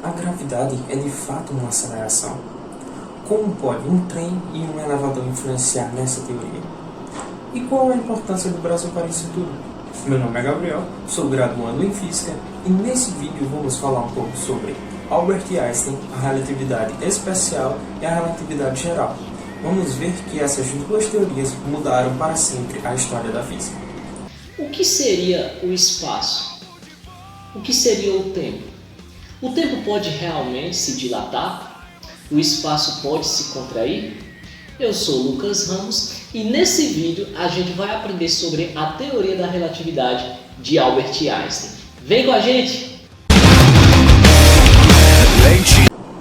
A gravidade é de fato uma aceleração. Como pode um trem e um elevador influenciar nessa teoria? E qual a importância do Brasil para isso tudo? Meu nome é Gabriel, sou graduando em Física e nesse vídeo vamos falar um pouco sobre Albert Einstein, a relatividade especial e a relatividade geral. Vamos ver que essas duas teorias mudaram para sempre a história da física. O que seria o espaço? O que seria o tempo? O tempo pode realmente se dilatar? O espaço pode se contrair? Eu sou Lucas Ramos e nesse vídeo a gente vai aprender sobre a teoria da relatividade de Albert Einstein. Vem com a gente!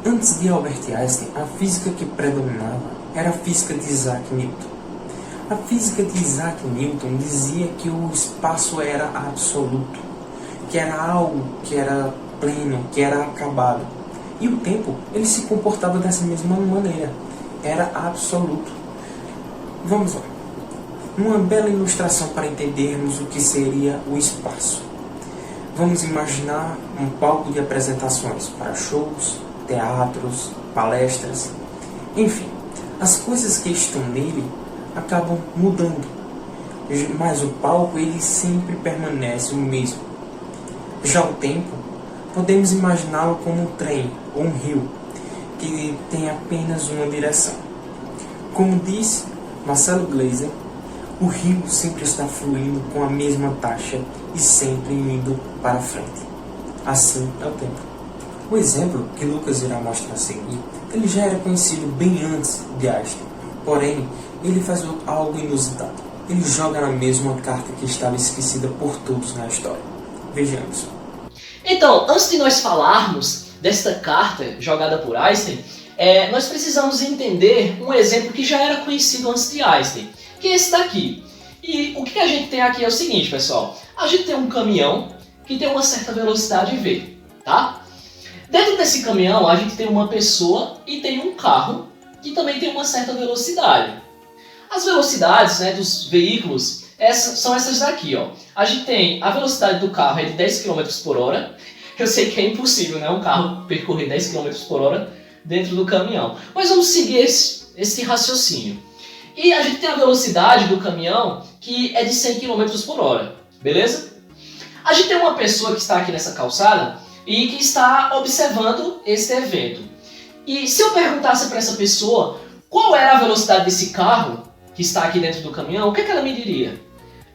Antes de Albert Einstein, a física que predominava era a física de Isaac Newton. A física de Isaac Newton dizia que o espaço era absoluto, que era algo que era pleno, que era acabado. E o tempo, ele se comportava dessa mesma maneira, era absoluto. Vamos lá. Uma bela ilustração para entendermos o que seria o espaço. Vamos imaginar um palco de apresentações para shows, teatros, palestras, enfim, as coisas que estão nele acabam mudando, mas o palco ele sempre permanece o mesmo. Já o tempo, podemos imaginá-lo como um trem ou um rio que tem apenas uma direção. Como disse Marcelo Gleiser, o rio sempre está fluindo com a mesma taxa e sempre indo para frente. Assim é o tempo. O exemplo que Lucas irá mostrar a seguir, ele já era conhecido bem antes de Einstein, porém, ele faz algo inusitado. Ele joga na mesma carta que estava esquecida por todos na história. Vejamos. Então, antes de nós falarmos desta carta jogada por Einstein, nós precisamos entender um exemplo que já era conhecido antes de Einstein, que é esse daqui. E o que a gente tem aqui é o seguinte, pessoal. A gente tem um caminhão que tem uma certa velocidade V, tá? Dentro desse caminhão, a gente tem uma pessoa e tem um carro que também tem uma certa velocidade. As velocidades, dos veículos são essas daqui, ó. A gente tem a velocidade do carro é de 10 km por hora. Eu sei que é impossível, um carro percorrer 10 km por hora dentro do caminhão. Mas vamos seguir esse raciocínio. E a gente tem a velocidade do caminhão que é de 100 km por hora, beleza? A gente tem uma pessoa que está aqui nessa calçada e que está observando esse evento. E se eu perguntasse para essa pessoa qual era a velocidade desse carro que está aqui dentro do caminhão, o que ela me diria?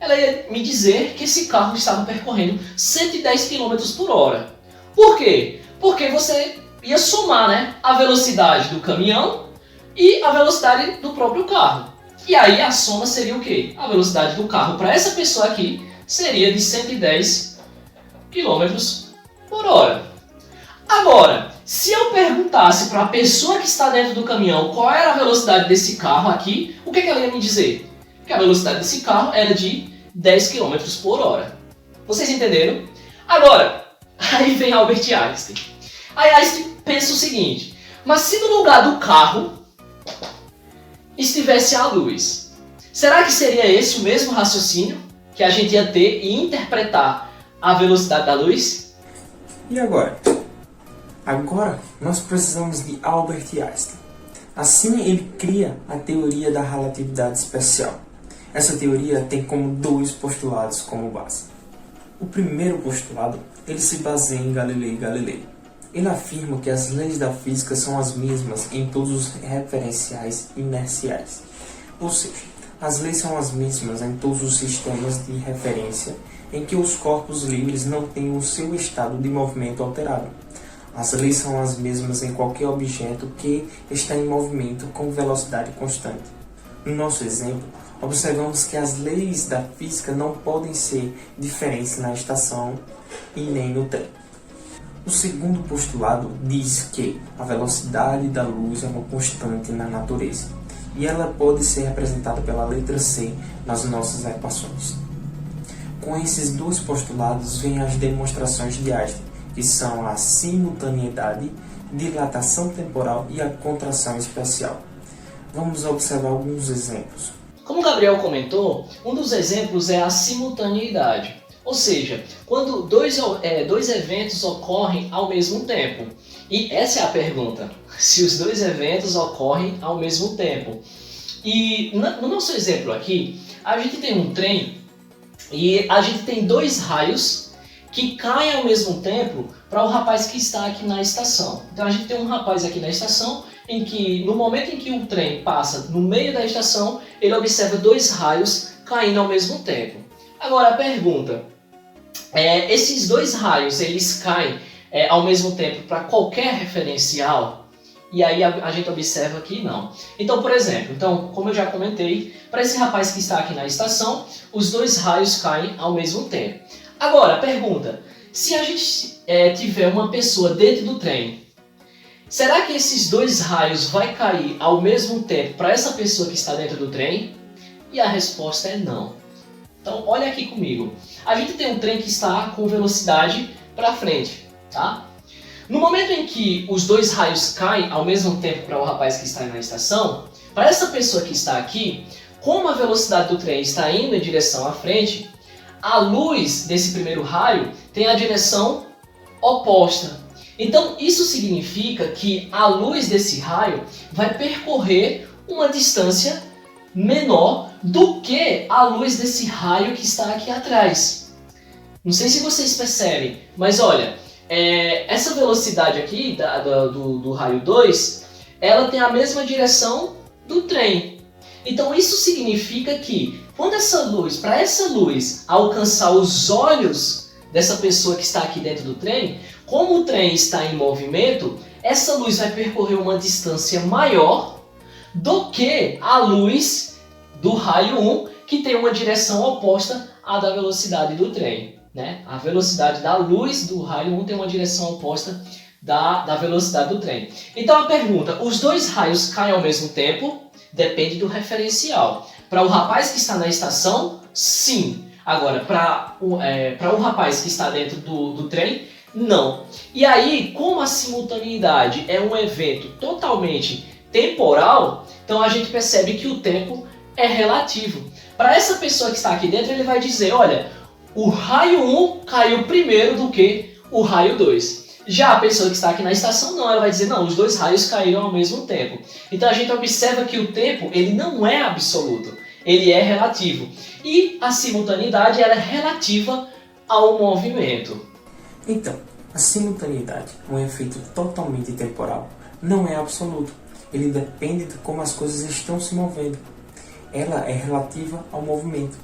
Ela ia me dizer que esse carro estava percorrendo 110 km por hora. Por quê? Porque você ia somar a velocidade do caminhão e a velocidade do próprio carro. E aí a soma seria o quê? A velocidade do carro para essa pessoa aqui seria de 110 km por hora. Agora, se eu perguntasse para a pessoa que está dentro do caminhão qual era a velocidade desse carro aqui, o que ela ia me dizer? Que a velocidade desse carro era de 10 km por hora. Vocês entenderam? Agora, aí vem Albert Einstein. Aí Einstein pensa o seguinte, mas se no lugar do carro estivesse a luz, será que seria esse o mesmo raciocínio que a gente ia ter e interpretar a velocidade da luz? E agora? Agora nós precisamos de Albert Einstein. Assim ele cria a teoria da relatividade especial. Essa teoria tem como dois postulados como base. O primeiro postulado, ele se baseia em Galileu Galilei. Ele afirma que as leis da física são as mesmas em todos os referenciais inerciais. Ou seja, as leis são as mesmas em todos os sistemas de referência em que os corpos livres não têm o seu estado de movimento alterado. As leis são as mesmas em qualquer objeto que está em movimento com velocidade constante. No nosso exemplo, observamos que as leis da física não podem ser diferentes na estação e nem no trem. O segundo postulado diz que a velocidade da luz é uma constante na natureza e ela pode ser representada pela letra C nas nossas equações. Com esses dois postulados vêm as demonstrações de Einstein, que são a simultaneidade, dilatação temporal e a contração especial. Vamos observar alguns exemplos. Como o Gabriel comentou, um dos exemplos é a simultaneidade. Ou seja, quando dois eventos ocorrem ao mesmo tempo. E essa é a pergunta, se os dois eventos ocorrem ao mesmo tempo. E no nosso exemplo aqui, a gente tem um trem e a gente tem dois raios que caem ao mesmo tempo para o rapaz que está aqui na estação. Então a gente tem um rapaz aqui na estação em que, no momento em que o trem passa no meio da estação, ele observa dois raios caindo ao mesmo tempo. Agora a pergunta, esses dois raios eles caem ao mesmo tempo para qualquer referencial? E aí a gente observa que não. Então, por exemplo, como eu já comentei, para esse rapaz que está aqui na estação, os dois raios caem ao mesmo tempo. Agora, a pergunta, se a gente tiver uma pessoa dentro do trem, será que esses dois raios vai cair ao mesmo tempo para essa pessoa que está dentro do trem? E a resposta é não. Então, olha aqui comigo. A gente tem um trem que está com velocidade para frente, tá? No momento em que os dois raios caem ao mesmo tempo para o rapaz que está na estação, para essa pessoa que está aqui, como a velocidade do trem está indo em direção à frente, a luz desse primeiro raio tem a direção oposta. Então isso significa que a luz desse raio vai percorrer uma distância menor do que a luz desse raio que está aqui atrás. Não sei se vocês percebem, mas olha, essa velocidade aqui do raio 2, ela tem a mesma direção do trem. Então isso significa que quando para essa luz alcançar os olhos dessa pessoa que está aqui dentro do trem, como o trem está em movimento, essa luz vai percorrer uma distância maior do que a luz do raio 1, que tem uma direção oposta à da velocidade do trem, né? A velocidade da luz do raio 1 tem uma direção oposta da velocidade do trem. Então a pergunta, os dois raios caem ao mesmo tempo? Depende do referencial. Para o rapaz que está na estação, sim. Agora, para o rapaz que está dentro do trem, não. E aí, como a simultaneidade é um evento totalmente temporal, então a gente percebe que o tempo é relativo. Para essa pessoa que está aqui dentro, ele vai dizer, olha, o raio 1 caiu primeiro do que o raio 2. Já a pessoa que está aqui na estação, não, ela vai dizer, não, os dois raios caíram ao mesmo tempo. Então a gente observa que o tempo, ele não é absoluto, ele é relativo. E a simultaneidade, ela é relativa ao movimento. Então, a simultaneidade é um efeito totalmente temporal, não é absoluto. Ele depende de como as coisas estão se movendo. Ela é relativa ao movimento.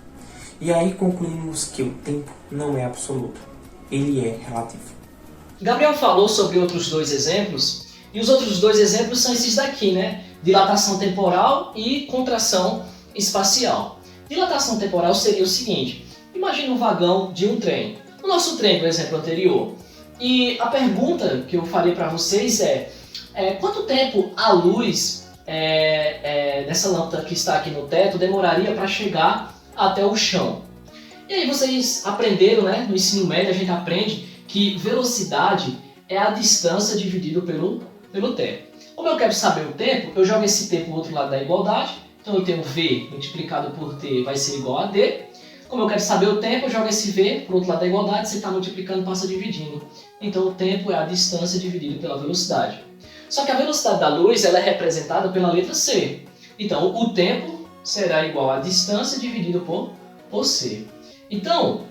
E aí concluímos que o tempo não é absoluto, ele é relativo. Gabriel falou sobre outros dois exemplos, e os outros dois exemplos são esses daqui, né? Dilatação temporal e contração espacial. Dilatação temporal seria o seguinte, imagine um vagão de um trem, o nosso trem, por exemplo, anterior. E a pergunta que eu farei para vocês quanto tempo a luz dessa lâmpada que está aqui no teto demoraria para chegar até o chão? E aí vocês aprenderam, né? No ensino médio a gente aprende que velocidade é a distância dividido pelo tempo. Como eu quero saber o tempo, eu jogo esse tempo do outro lado da igualdade. Então eu tenho V multiplicado por T vai ser igual a D. Como eu quero saber o tempo, eu jogo esse V para o outro lado da igualdade, você está multiplicando, passa dividindo. Então o tempo é a distância dividido pela velocidade. Só que a velocidade da luz ela é representada pela letra C. Então o tempo será igual a distância dividido por C. Então,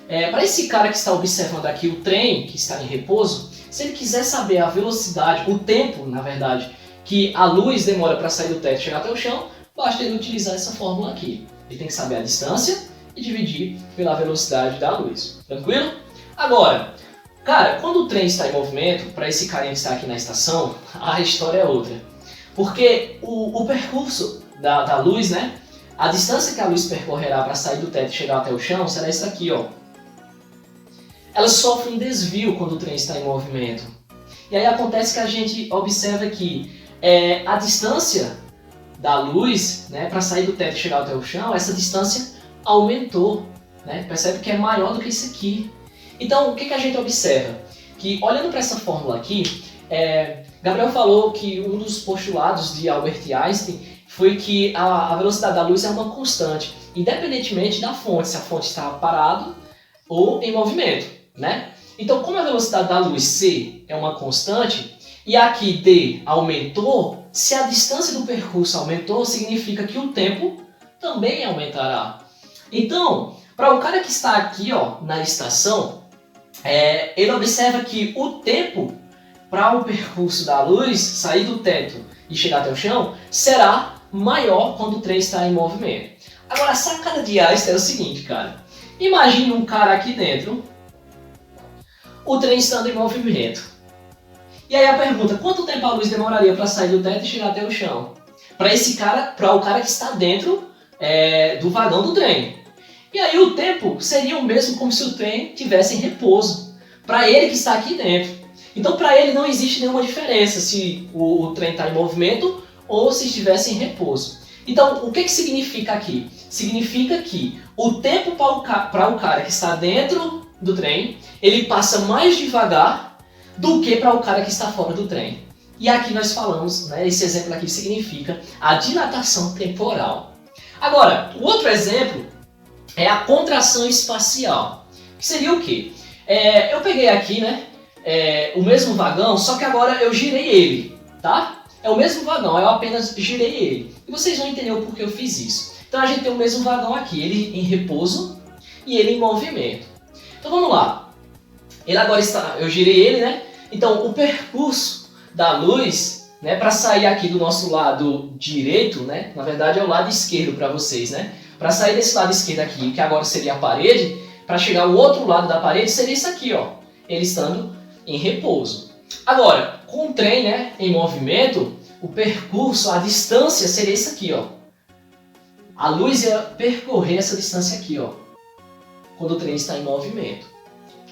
para esse cara que está observando aqui o trem que está em repouso, se ele quiser saber a velocidade, o tempo, na verdade, que a luz demora para sair do teto e chegar até o chão, basta ele utilizar essa fórmula aqui. Ele tem que saber a distância e dividir pela velocidade da luz. Tranquilo? Agora, cara, quando o trem está em movimento, para esse carinha que está aqui na estação, a história é outra. Porque o percurso da luz, né? A distância que a luz percorrerá para sair do teto e chegar até o chão será essa aqui, ó. Ela sofre um desvio quando o trem está em movimento. E aí acontece que a gente observa que a distância da luz, né, para sair do teto e chegar até o chão, essa distância aumentou. Né? Percebe que é maior do que isso aqui. Então, o que a gente observa? Que olhando para essa fórmula aqui, Gabriel falou que um dos postulados de Albert Einstein foi que a velocidade da luz é uma constante, independentemente da fonte. Se a fonte está parada, ou em movimento, né? Então, como a velocidade da luz c é uma constante, e aqui d aumentou, se a distância do percurso aumentou, significa que o tempo também aumentará. Então, para o cara que está aqui na estação, ele observa que o tempo para o percurso da luz sair do teto e chegar até o chão será maior quando o trem está em movimento. Agora, a sacada de Einstein é o seguinte, cara. Imagine um cara aqui dentro, o trem estando em movimento. E aí a pergunta, quanto tempo a luz demoraria para sair do teto e chegar até o chão? Para o cara que está dentro do vagão do trem. E aí o tempo seria o mesmo como se o trem estivesse em repouso, para ele que está aqui dentro. Então para ele não existe nenhuma diferença se o trem está em movimento ou se estivesse em repouso. Então o que significa aqui? Significa que o tempo para o cara que está dentro do trem, ele passa mais devagar do que para o cara que está fora do trem. E aqui nós falamos, esse exemplo aqui significa a dilatação temporal. Agora, o outro exemplo é a contração espacial. Que seria o quê? Eu peguei aqui o mesmo vagão, só que agora eu girei ele, tá? É o mesmo vagão, eu apenas girei ele. E vocês vão entender o porquê eu fiz isso. Então a gente tem o mesmo vagão aqui, ele em repouso e ele em movimento. Então vamos lá. Ele agora está, eu girei ele, Então o percurso da luz, para sair aqui do nosso lado direito, na verdade é o lado esquerdo para vocês, Para sair desse lado esquerdo aqui, que agora seria a parede, para chegar ao outro lado da parede seria isso aqui, ele estando em repouso. Agora, com o trem, em movimento, o percurso, a distância seria isso aqui, A luz ia percorrer essa distância aqui, quando o trem está em movimento.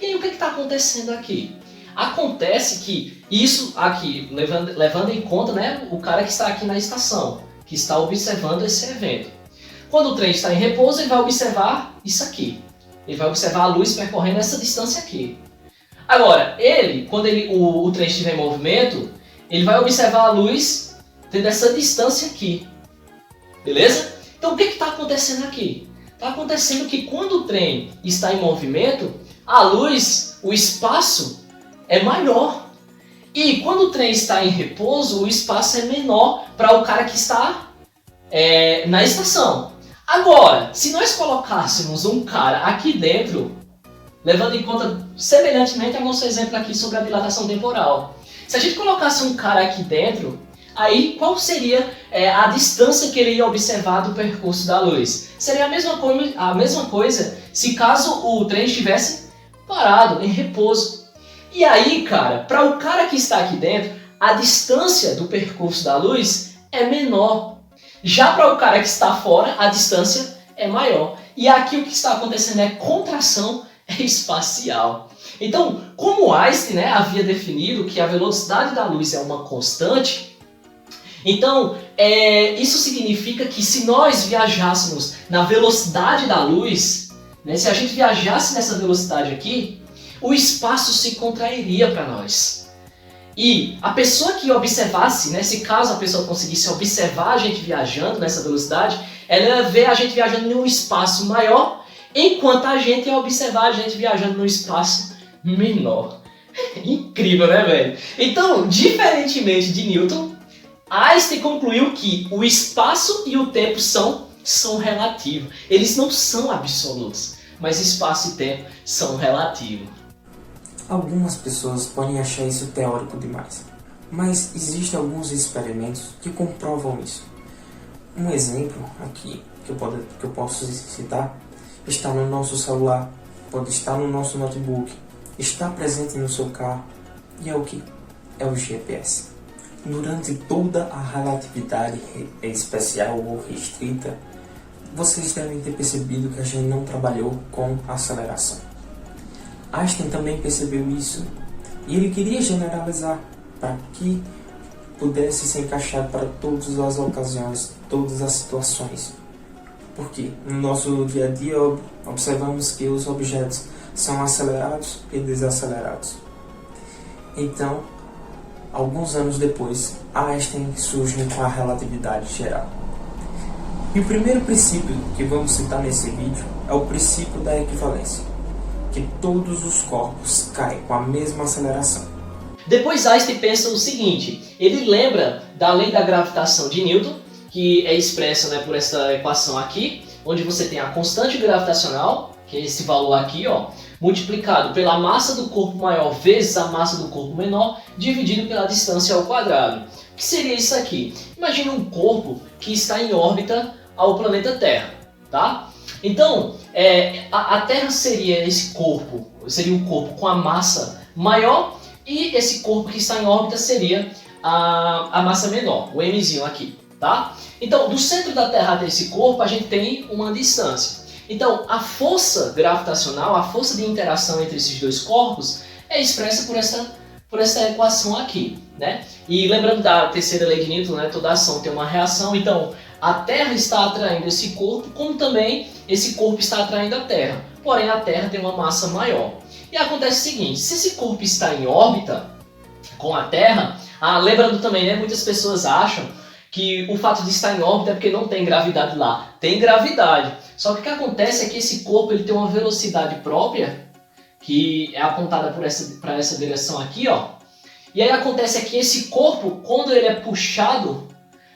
E aí o que está acontecendo aqui? Acontece que isso aqui, levando em conta o cara que está aqui na estação, que está observando esse evento. Quando o trem está em repouso, ele vai observar isso aqui. Ele vai observar a luz percorrendo essa distância aqui. Agora, quando o trem estiver em movimento, ele vai observar a luz tendo essa distância aqui. Beleza? Então o que está acontecendo aqui? Está acontecendo que quando o trem está em movimento, a luz, o espaço é maior. E quando o trem está em repouso, o espaço é menor para o cara que está na estação. Agora, se nós colocássemos um cara aqui dentro, levando em conta semelhantemente ao nosso exemplo aqui sobre a dilatação temporal. Se a gente colocasse um cara aqui dentro, aí qual seria a distância que ele ia observar do percurso da luz? Seria a mesma coisa se caso o trem estivesse parado, em repouso. E aí, cara, para o cara que está aqui dentro, a distância do percurso da luz é menor. Já para o cara que está fora, a distância é maior. E aqui o que está acontecendo é contração espacial. Então, como Einstein havia definido que a velocidade da luz é uma constante, então isso significa que se nós viajássemos na velocidade da luz, se a gente viajasse nessa velocidade aqui, o espaço se contrairia para nós. E a pessoa que observasse, se caso a pessoa conseguisse observar a gente viajando nessa velocidade, ela ia ver a gente viajando em um espaço maior, enquanto a gente ia observar a gente viajando num espaço menor. Incrível, né, velho? Então, diferentemente de Newton, Einstein concluiu que o espaço e o tempo são relativos. Eles não são absolutos, mas espaço e tempo são relativos. Algumas pessoas podem achar isso teórico demais, mas existem alguns experimentos que comprovam isso. Um exemplo aqui que eu posso citar está no nosso celular, pode estar no nosso notebook, está presente no seu carro, e é o que? É o GPS. Durante toda a relatividade especial ou restrita, vocês devem ter percebido que a gente não trabalhou com aceleração. Einstein também percebeu isso, e ele queria generalizar para que pudesse ser encaixado para todas as ocasiões, todas as situações. Porque no nosso dia a dia observamos que os objetos são acelerados e desacelerados. Então, alguns anos depois, Einstein surge com a relatividade geral. E o primeiro princípio que vamos citar nesse vídeo é o princípio da equivalência, que todos os corpos caem com a mesma aceleração. Depois Einstein pensa o seguinte, ele lembra da lei da gravitação de Newton, que é expressa, né, por essa equação aqui, onde você tem a constante gravitacional, que é esse valor aqui, ó, multiplicado pela massa do corpo maior vezes a massa do corpo menor, dividido pela distância ao quadrado. O que seria isso aqui? Imagina um corpo que está em órbita ao planeta Terra, tá? Então, a Terra seria esse corpo, seria um corpo com a massa maior, e esse corpo que está em órbita seria a massa menor, o mzinho aqui, tá? Então, do centro da Terra até esse corpo, a gente tem uma distância. Então, a força gravitacional, a força de interação entre esses dois corpos, é expressa por essa equação aqui, né? E lembrando da terceira lei de Newton, né? Toda ação tem uma reação, então a Terra está atraindo esse corpo, como também esse corpo está atraindo a Terra. Porém, a Terra tem uma massa maior. E acontece o seguinte, se esse corpo está em órbita com a Terra, lembrando também, né? Muitas pessoas acham que o fato de estar em órbita é porque não tem gravidade lá. Tem gravidade. Só que o que acontece é que esse corpo ele tem uma velocidade própria, que é apontada para essa direção aqui, ó. E aí acontece é que esse corpo, quando ele é puxado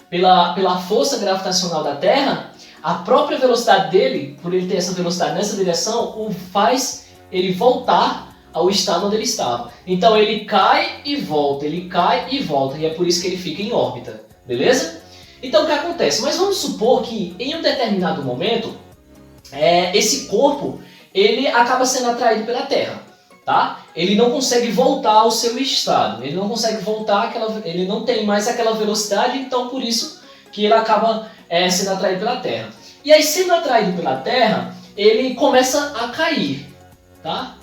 pela força gravitacional da Terra, a própria velocidade dele, por ele ter essa velocidade nessa direção, o faz ele voltar ao estado onde ele estava. Então ele cai e volta, ele cai e volta, e é por isso que ele fica em órbita. Beleza? Então o que acontece? Mas vamos supor que em um determinado momento esse corpo ele acaba sendo atraído pela Terra, tá? Ele não consegue voltar ao seu estado, ele não consegue voltar ele não tem mais aquela velocidade, então por isso que ele acaba sendo atraído pela Terra. E aí sendo atraído pela Terra, ele começa a cair, tá?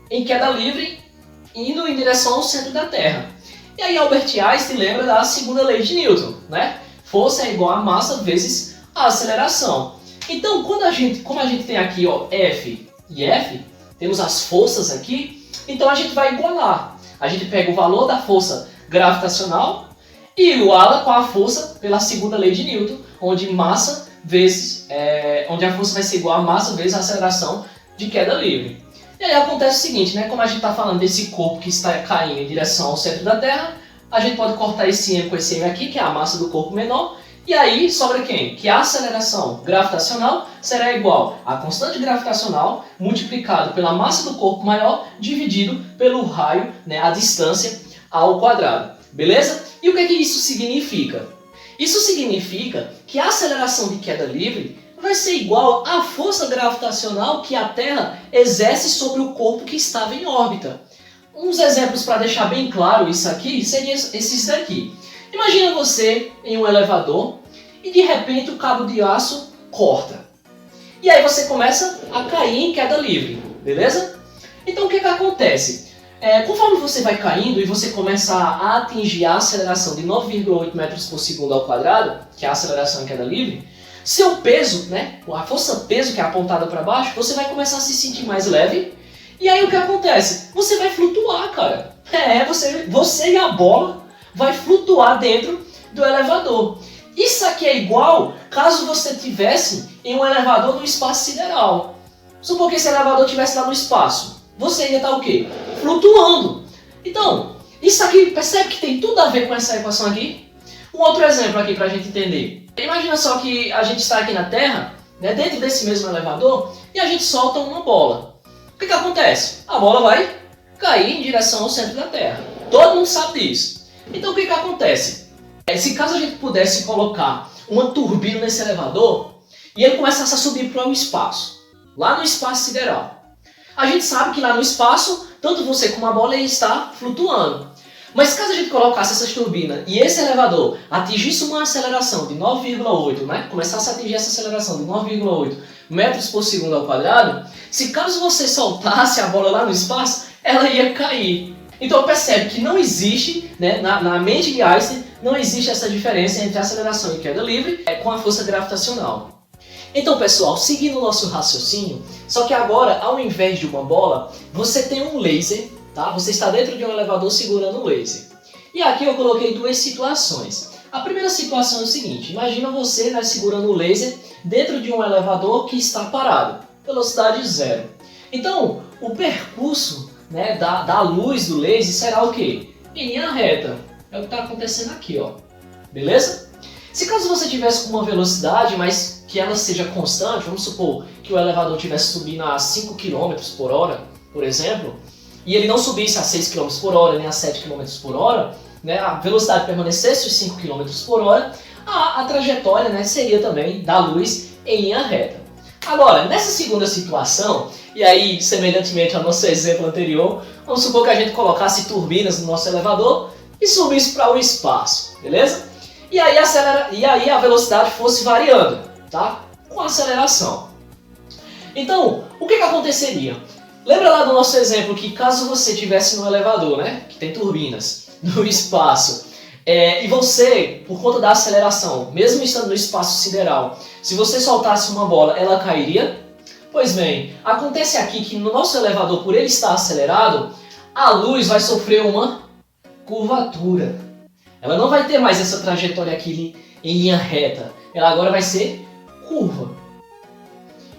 Em queda livre, indo em direção ao centro da Terra. E aí Albert Einstein lembra da segunda lei de Newton, né? Força é igual a massa vezes a aceleração. Então, como a gente tem aqui, ó, F e F, temos as forças aqui, então a gente vai igualar. A gente pega o valor da força gravitacional e iguala com a força pela segunda lei de Newton, onde massa vezes, onde a força vai ser igual a massa vezes a aceleração de queda livre. E aí acontece o seguinte, né? Como a gente está falando desse corpo que está caindo em direção ao centro da Terra, a gente pode cortar esse m com esse m aqui, que é a massa do corpo menor, e aí sobra quem? Que a aceleração gravitacional será igual à constante gravitacional multiplicado pela massa do corpo maior dividido pelo raio, né, a distância ao quadrado. Beleza? E o que isso significa? Isso significa que a aceleração de queda livre vai ser igual à força gravitacional que a Terra exerce sobre o corpo que estava em órbita. Uns exemplos para deixar bem claro isso aqui seriam esses daqui. Imagina você em um elevador e de repente o cabo de aço corta. E aí você começa a cair em queda livre, beleza? Então o que acontece? Conforme você vai caindo e você começa a atingir a aceleração de 9,8 metros por segundo ao quadrado, que é a aceleração em queda livre, seu peso, né, a força-peso que é apontada para baixo, você vai começar a se sentir mais leve. E aí o que acontece? Você vai flutuar, cara. Você e a bola vai flutuar dentro do elevador. Isso aqui é igual caso você estivesse em um elevador no espaço sideral. Supor que esse elevador estivesse lá no espaço. Você ia estar o quê? Flutuando. Então, isso aqui, percebe que tem tudo a ver com essa equação aqui? Um outro exemplo aqui para a gente entender. Imagina só que a gente está aqui na Terra, né, dentro desse mesmo elevador, e a gente solta uma bola. O que acontece? A bola vai cair em direção ao centro da Terra. Todo mundo sabe disso. Então o que acontece? Se caso a gente pudesse colocar uma turbina nesse elevador e ele começasse a subir para o espaço, lá no espaço sideral, a gente sabe que lá no espaço, tanto você como a bola está flutuando. Mas caso a gente colocasse essas turbinas e esse elevador atingisse uma aceleração de 9,8, né? Começasse a atingir essa aceleração de 9,8 metros por segundo ao quadrado, se caso você soltasse a bola lá no espaço, ela ia cair. Então percebe que não existe, né, na mente de Einstein, não existe essa diferença entre aceleração e queda livre com a força gravitacional. Então pessoal, seguindo o nosso raciocínio, só que agora, ao invés de uma bola, você tem um laser, tá? Você está dentro de um elevador segurando um laser. E aqui eu coloquei duas situações. A primeira situação é o seguinte, imagina você, né, segurando o laser dentro de um elevador que está parado, velocidade zero. Então, o percurso, né, da luz do laser será o quê? Em linha reta. É o que está acontecendo aqui, ó. Beleza? Se caso você tivesse com uma velocidade, mas que ela seja constante, vamos supor que o elevador estivesse subindo a 5 km por hora, por exemplo, e ele não subisse a 6 km por hora, nem a 7 km por hora, né, a velocidade permanecesse os 5 km por hora, a trajetória, né, seria também da luz em linha reta. Agora, nessa segunda situação, e aí semelhantemente ao nosso exemplo anterior, vamos supor que a gente colocasse turbinas no nosso elevador e subisse para o espaço, beleza? E aí a velocidade fosse variando, tá? Com a aceleração. Então, o que aconteceria? Lembra lá do nosso exemplo que caso você estivesse no elevador, né, que tem turbinas, no espaço, e você, por conta da aceleração, mesmo estando no espaço sideral, se você soltasse uma bola, ela cairia? Pois bem, acontece aqui que no nosso elevador, por ele estar acelerado, a luz vai sofrer uma curvatura. Ela não vai ter mais essa trajetória aqui em linha reta. Ela agora vai ser curva.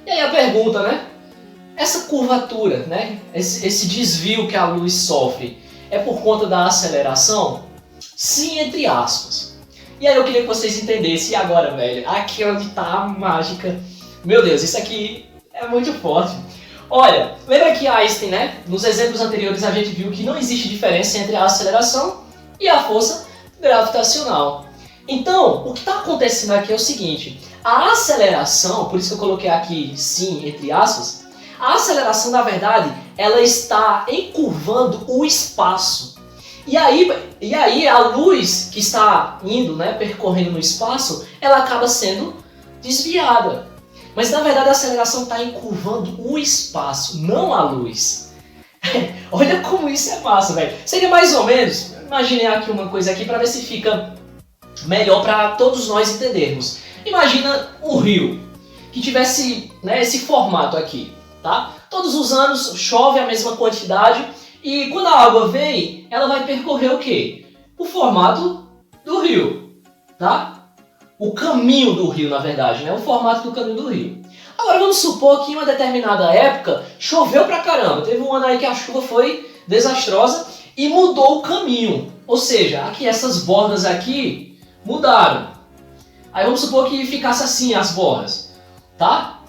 E aí a pergunta, né? Essa curvatura, né? Esse desvio que a luz sofre, é por conta da aceleração? Sim, entre aspas. E aí eu queria que vocês entendessem. E agora, velho? Aqui é onde tá a mágica. Meu Deus, isso aqui é muito forte. Olha, lembra que Einstein, né? Nos exemplos anteriores a gente viu que não existe diferença entre a aceleração e a força gravitacional. Então, o que está acontecendo aqui é o seguinte. A aceleração, por isso que eu coloquei aqui sim, entre aspas, a aceleração, na verdade, ela está encurvando o espaço. E aí a luz que está indo, né, percorrendo no espaço, ela acaba sendo desviada. Mas na verdade a aceleração está encurvando o espaço, não a luz. Olha como isso é massa, velho. Seria mais ou menos, imaginei aqui uma coisa aqui para ver se fica melhor para todos nós entendermos. Imagina um rio que tivesse, né, esse formato aqui, tá? Todos os anos chove a mesma quantidade e quando a água vem, ela vai percorrer o quê? O formato do rio, tá? O caminho do rio, na verdade, né? O formato do caminho do rio. Agora vamos supor que em uma determinada época choveu pra caramba. Teve um ano aí que a chuva foi desastrosa e mudou o caminho. Ou seja, aqui essas bordas aqui mudaram. Aí vamos supor que ficasse assim as bordas, tá?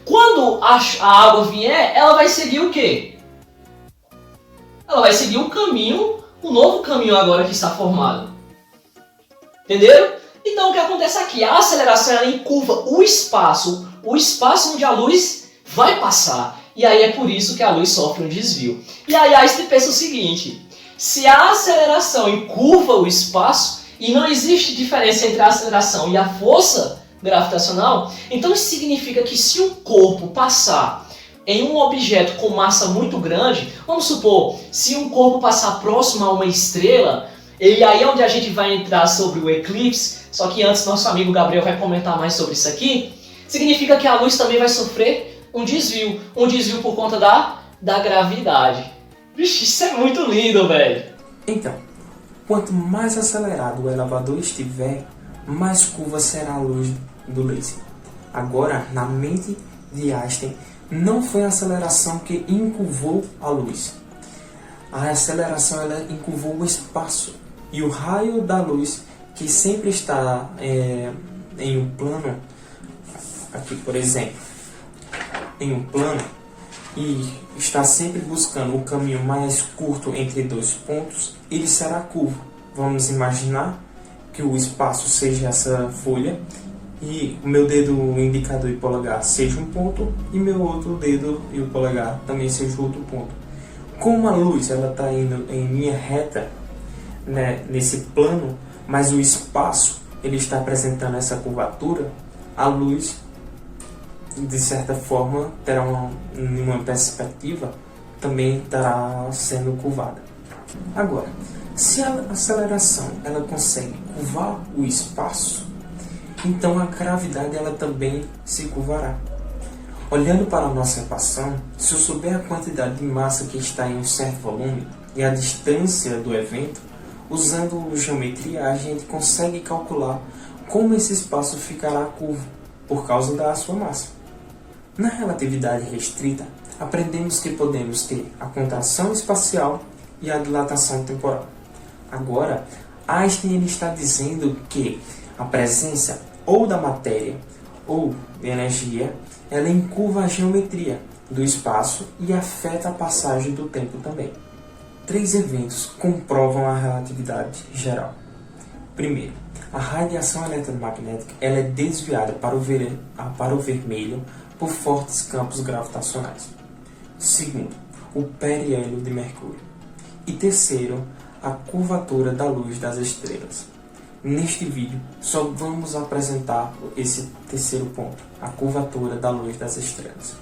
Quando a água vier, ela vai seguir o quê? Ela vai seguir o caminho, o novo caminho agora que está formado. Entenderam? Então o que acontece aqui? A aceleração ela encurva o espaço onde a luz vai passar. E aí é por isso que a luz sofre um desvio. E aí Einstein pensa o seguinte: se a aceleração encurva o espaço e não existe diferença entre a aceleração e a força gravitacional, então isso significa que se um corpo passar em um objeto com massa muito grande, vamos supor, se um corpo passar próximo a uma estrela, e aí é onde a gente vai entrar sobre o eclipse, só que antes nosso amigo Gabriel vai comentar mais sobre isso aqui, significa que a luz também vai sofrer um desvio por conta da gravidade. Vixe, isso é muito lindo, velho. Então, quanto mais acelerado o elevador estiver, mais curva será a luz do laser. Agora, na mente de Einstein, não foi a aceleração que encurvou a luz. A aceleração ela encurvou o espaço. E o raio da luz, que sempre está em um plano, aqui por exemplo, em um plano, e está sempre buscando o caminho mais curto entre dois pontos, ele será curvo. Vamos imaginar que o espaço seja essa folha, e o meu dedo indicador e polegar seja um ponto, e meu outro dedo e o polegar também seja outro ponto. Como a luz ela está indo em linha reta, né, nesse plano, mas o espaço ele está apresentando essa curvatura, a luz de certa forma terá uma perspectiva, também estará sendo curvada. Agora, se a aceleração ela consegue curvar o espaço, então a gravidade ela também se curvará. Olhando para a nossa equação, se eu souber a quantidade de massa que está em um certo volume e a distância do evento, usando geometria a gente consegue calcular como esse espaço ficará curvo por causa da sua massa. Na relatividade restrita, aprendemos que podemos ter a contração espacial e a dilatação temporal. Agora, Einstein ele está dizendo que a presença ou da matéria ou de energia, ela encurva a geometria do espaço e afeta a passagem do tempo também. 3 eventos comprovam a relatividade geral. Primeiro, a radiação eletromagnética ela é desviada para o vermelho por fortes campos gravitacionais. Segundo, o periélio de Mercúrio. E terceiro, a curvatura da luz das estrelas. Neste vídeo, só vamos apresentar esse terceiro ponto, a curvatura da luz das estrelas.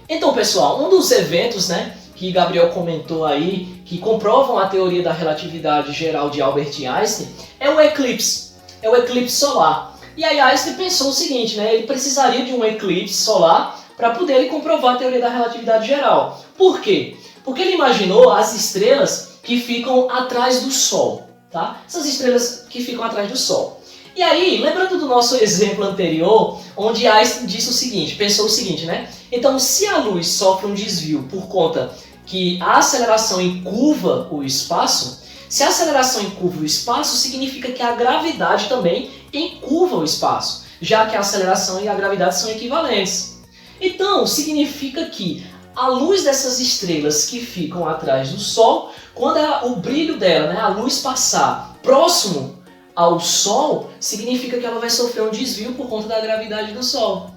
Então, pessoal, um dos eventos, que Gabriel comentou aí, que comprovam a teoria da relatividade geral de Albert Einstein, é o eclipse. É o eclipse solar. E aí Einstein pensou o seguinte, ele precisaria de um eclipse solar para poder ele comprovar a teoria da relatividade geral. Por quê? Porque ele imaginou as estrelas que ficam atrás do Sol. Tá? Essas estrelas que ficam atrás do Sol. E aí, lembrando do nosso exemplo anterior, onde Einstein disse o seguinte, pensou o seguinte, Então, se a luz sofre um desvio por conta que a aceleração encurva o espaço, se a aceleração encurva o espaço, significa que a gravidade também encurva o espaço, já que a aceleração e a gravidade são equivalentes. Então, significa que a luz dessas estrelas que ficam atrás do Sol, quando o brilho dela, a luz passar próximo ao Sol, significa que ela vai sofrer um desvio por conta da gravidade do Sol.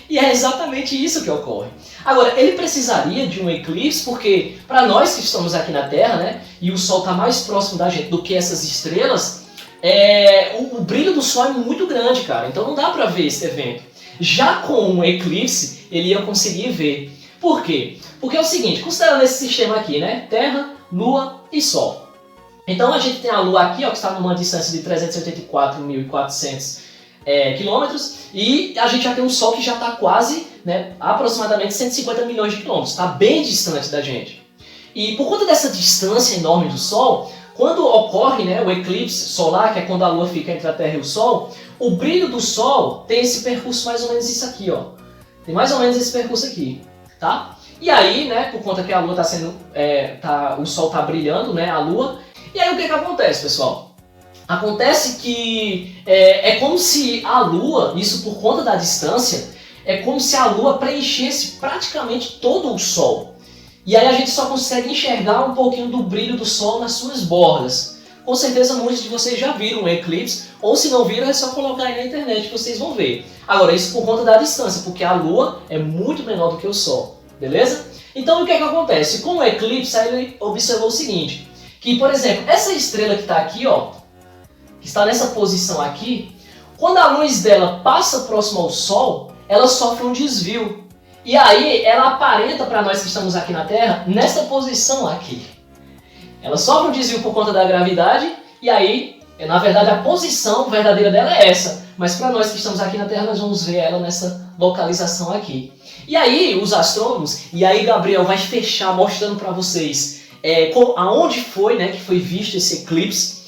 E é exatamente isso que ocorre. Agora, ele precisaria de um eclipse porque, para nós que estamos aqui na Terra, e o Sol está mais próximo da gente do que essas estrelas, o brilho do Sol é muito grande, cara. Então não dá para ver esse evento. Já com um eclipse, ele ia conseguir ver. Por quê? Porque é o seguinte, considerando esse sistema aqui, Terra, Lua e Sol. Então a gente tem a Lua aqui, que está numa distância de 384.400 quilômetros, e a gente já tem um Sol que já está quase, aproximadamente 150 milhões de quilômetros, está bem distante da gente. E por conta dessa distância enorme do Sol, quando ocorre o eclipse solar, que é quando a Lua fica entre a Terra e o Sol, o brilho do Sol tem esse percurso mais ou menos isso aqui, tem mais ou menos esse percurso aqui. Tá? E aí, por conta que a Lua o Sol está brilhando, a Lua, e aí o que acontece, pessoal? Acontece que é como se a Lua, isso por conta da distância, é como se a Lua preenchesse praticamente todo o Sol. E aí a gente só consegue enxergar um pouquinho do brilho do Sol nas suas bordas. Com certeza muitos de vocês já viram um eclipse, ou se não viram é só colocar aí na internet que vocês vão ver. Agora, isso por conta da distância, porque a Lua é muito menor do que o Sol, beleza? Então o que acontece? Com o eclipse, aí ele observou o seguinte, que por exemplo, essa estrela que está aqui, que está nessa posição aqui, quando a luz dela passa próximo ao Sol, ela sofre um desvio. E aí ela aparenta para nós que estamos aqui na Terra, nessa posição aqui. Ela sofre um desvio por conta da gravidade, e aí, na verdade, a posição verdadeira dela é essa. Mas para nós que estamos aqui na Terra, nós vamos ver ela nessa localização aqui. E aí, os astrônomos, e aí Gabriel vai fechar mostrando para vocês aonde foi, que foi visto esse eclipse.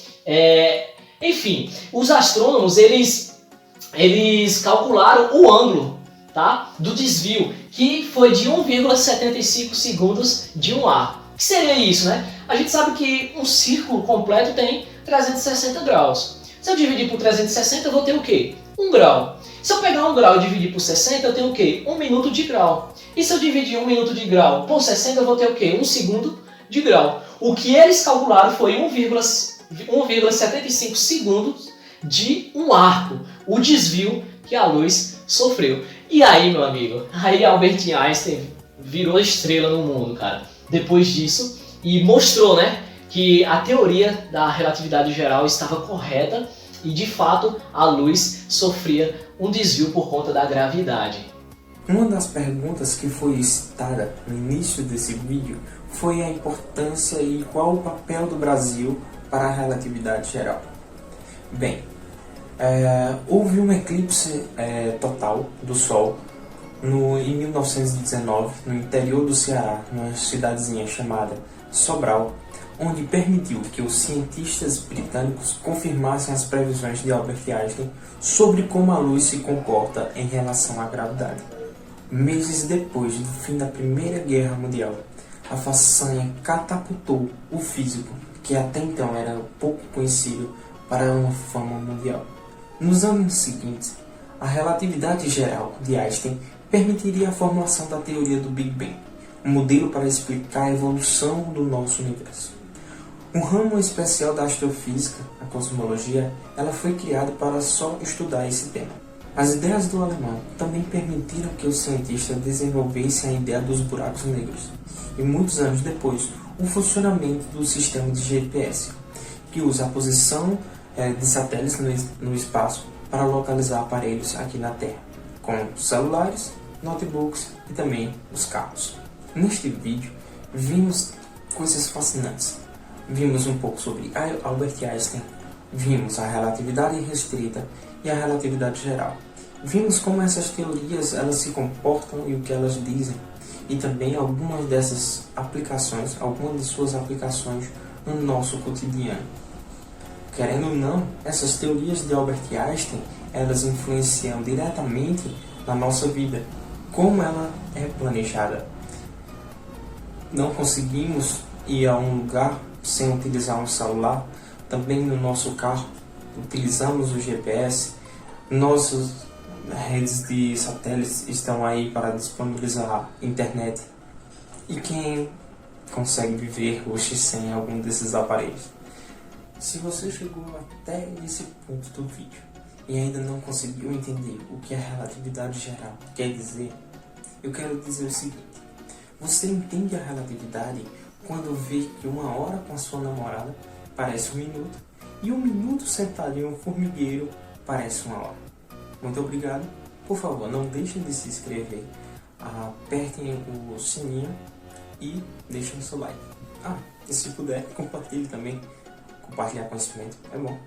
Enfim, os astrônomos, eles calcularam o ângulo, tá, do desvio, que foi de 1,75 segundos de um ar. O que seria isso, A gente sabe que um círculo completo tem 360 graus. Se eu dividir por 360, eu vou ter o quê? 1 grau. Se eu pegar 1 grau e dividir por 60, eu tenho o quê? 1 minuto de grau. E se eu dividir 1 minuto de grau por 60, eu vou ter o quê? 1 segundo de grau. O que eles calcularam foi 1,75 segundos de um arco, o desvio que a luz sofreu. E aí, meu amigo, aí Albert Einstein virou estrela no mundo, cara. Depois disso, e mostrou, que a teoria da relatividade geral estava correta e, de fato, a luz sofria um desvio por conta da gravidade. Uma das perguntas que foi citada no início desse vídeo foi a importância e qual o papel do Brasil para a relatividade geral. Bem, houve um eclipse total do Sol em 1919, no interior do Ceará, numa cidadezinha chamada Sobral, onde permitiu que os cientistas britânicos confirmassem as previsões de Albert Einstein sobre como a luz se comporta em relação à gravidade. Meses depois do fim da Primeira Guerra Mundial, a façanha catapultou o físico, que até então era pouco conhecido, para uma fama mundial. Nos anos seguintes, a relatividade geral de Einstein permitiria a formulação da teoria do Big Bang, um modelo para explicar a evolução do nosso universo. Um ramo especial da astrofísica, a cosmologia, ela foi criada para só estudar esse tema. As ideias do alemão também permitiram que os cientistas desenvolvessem a ideia dos buracos negros, e muitos anos depois, o funcionamento do sistema de GPS, que usa a posição de satélites no espaço para localizar aparelhos aqui na Terra, como celulares, notebooks e também os carros. Neste vídeo, vimos coisas fascinantes. Vimos um pouco sobre Albert Einstein, vimos a relatividade restrita e a relatividade geral. Vimos como essas teorias elas se comportam e o que elas dizem, e também algumas dessas aplicações, algumas de suas aplicações no nosso cotidiano. Querendo ou não, essas teorias de Albert Einstein, elas influenciam diretamente na nossa vida, como ela é planejada. Não conseguimos ir a um lugar sem utilizar um celular. Também no nosso carro utilizamos o GPS. Nossas redes de satélites estão aí para disponibilizar internet. E quem consegue viver hoje sem algum desses aparelhos? Se você chegou até esse ponto do vídeo e ainda não conseguiu entender o que a relatividade geral quer dizer, eu quero dizer o seguinte: você entende a relatividade quando vê que uma hora com a sua namorada parece um minuto e um minuto sentado em um formigueiro parece uma hora. Muito obrigado. Por favor, não deixem de se inscrever, apertem o sininho e deixem o seu like. E se puder, compartilhe também. Compartilhar conhecimento é bom.